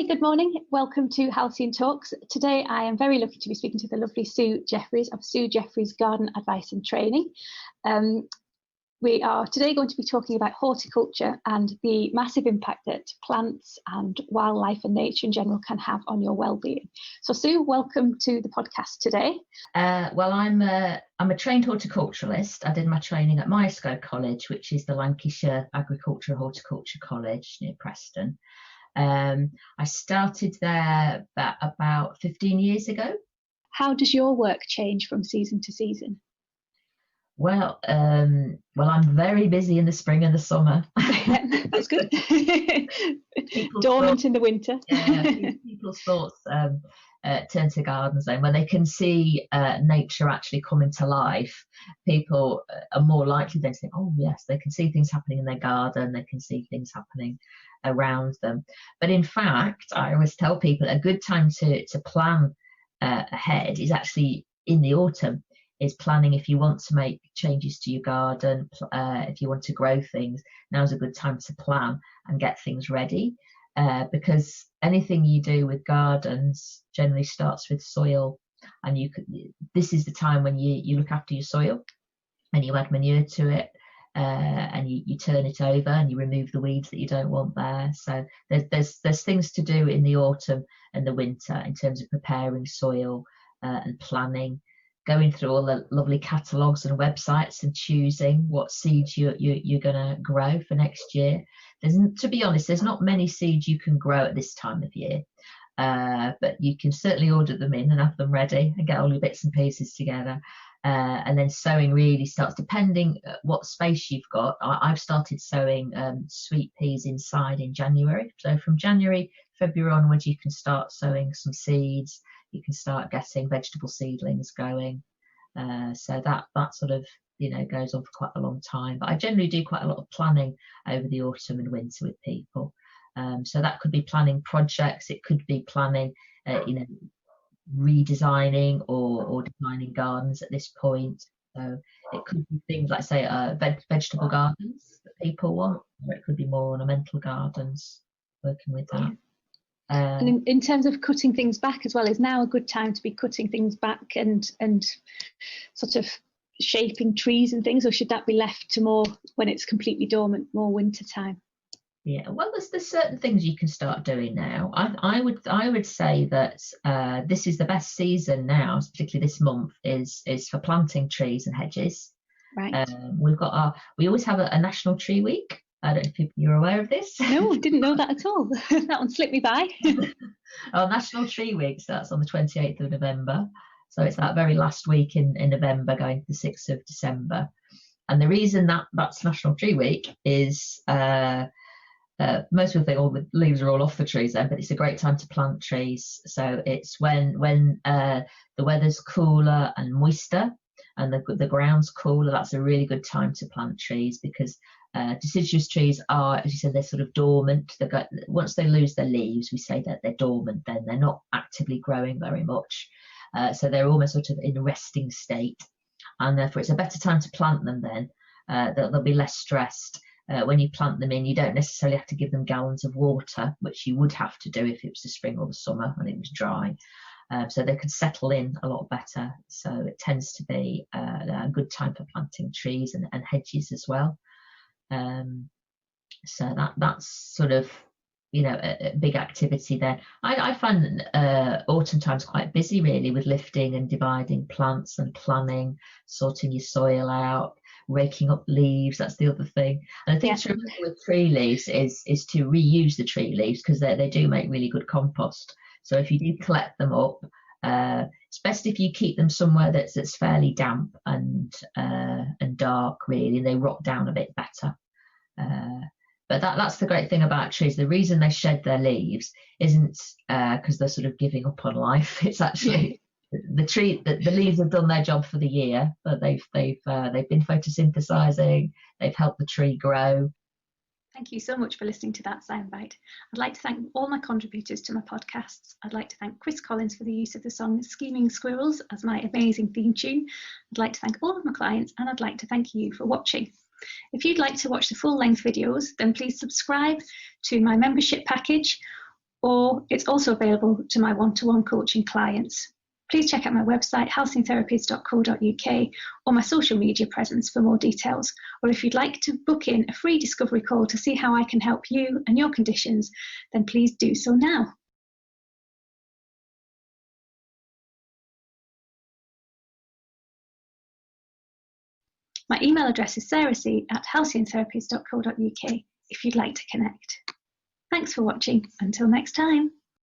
good morning. Welcome to Halcyon Talks. Today I am very lucky to be speaking to the lovely Sue Jeffries of Sue Jeffries Garden Advice and Training. We are today going to be talking about horticulture and the massive impact that plants and wildlife and nature in general can have on your well-being. So Sue, welcome to the podcast today. Well, I'm a trained horticulturalist. I did my training at Myerscough College, which is the Lancashire Agriculture and Horticulture College near Preston. I started there about 15 years ago. How does your work change from season to season? Well, I'm very busy in the spring and the summer. That's good. Dormant in the winter. Yeah, people's thoughts turn to gardens then. When they can see nature actually coming to life, people are more likely then to think, oh yes, they can see things happening in their garden, they can see things happening around them. But in fact, I always tell people a good time to plan ahead is actually in the autumn. Is planning if you want to make changes to your garden, if you want to grow things. Now's a good time to plan and get things ready, because anything you do with gardens generally starts with soil, and this is the time when you look after your soil and you add manure to it, and you turn it over and you remove the weeds that you don't want there. So there's things to do in the autumn and the winter in terms of preparing soil and planning, going through all the lovely catalogues and websites and choosing what seeds you're going to grow for next year. To be honest, there's not many seeds you can grow at this time of year, but you can certainly order them in and have them ready and get all your bits and pieces together. And then sowing really starts, depending what space you've got. I've started sowing sweet peas inside in January. So from January, February onwards, you can start sowing some seeds. You can start getting vegetable seedlings going. So that sort of, goes on for quite a long time. But I generally do quite a lot of planning over the autumn and winter with people. So that could be planning projects. It could be planning, redesigning or designing gardens at this point. So it could be things like, say, vegetable gardens that people want, or it could be more ornamental gardens, working with that. And in terms of cutting things back as well, is now a good time to be cutting things back and sort of shaping trees and things, or should that be left to more when it's completely dormant, more winter time? Yeah, well, there's certain things you can start doing now. I would say that this is the best season now, particularly this month, is for planting trees and hedges. Right. We always have a National Tree Week. I don't know if you're aware of this. No, didn't know that at all. That one slipped me by. Our National Tree Week starts on the 28th of November. So it's that very last week in November going to the 6th of December. And the reason that's National Tree Week is most people think, the leaves are all off the trees then, but it's a great time to plant trees. So it's when the weather's cooler and moister and the ground's cooler, that's a really good time to plant trees, because deciduous trees are, as you said, they're sort of dormant. Once they lose their leaves, we say that they're dormant, then they're not actively growing very much. So they're almost sort of in a resting state. And therefore it's a better time to plant them then. They'll be less stressed. When you plant them in, you don't necessarily have to give them gallons of water, which you would have to do if it was the spring or the summer and it was dry. So they can settle in a lot better. So it tends to be a good time for planting trees and hedges as well. So that's sort of, a big activity there. I find autumn time's quite busy really, with lifting and dividing plants and planning, sorting your soil out, raking up leaves. That's the other thing. And I think to remember with tree leaves is to reuse the tree leaves, because they do make really good compost. So if you do collect them up, it's best if you keep them somewhere that's fairly damp and dark really, and they rot down a bit better. But that's the great thing about trees. The reason they shed their leaves isn't because they're sort of giving up on life. It's actually the leaves have done their job for the year, but they've been photosynthesizing. They've helped the tree grow. Thank you so much for listening to that soundbite. I'd like to thank all my contributors to my podcasts. I'd like to thank Chris Collins for the use of the song Scheming Squirrels as my amazing theme tune. I'd like to thank all of my clients, and I'd like to thank you for watching. If you'd like to watch the full-length videos, then please subscribe to my membership package, or it's also available to my one-to-one coaching clients. Please check out my website, halcyontherapies.co.uk, or my social media presence for more details. Or if you'd like to book in a free discovery call to see how I can help you and your conditions, then please do so now. My email address is sarahc@halcyontherapies.co.uk if you'd like to connect. Thanks for watching. Until next time.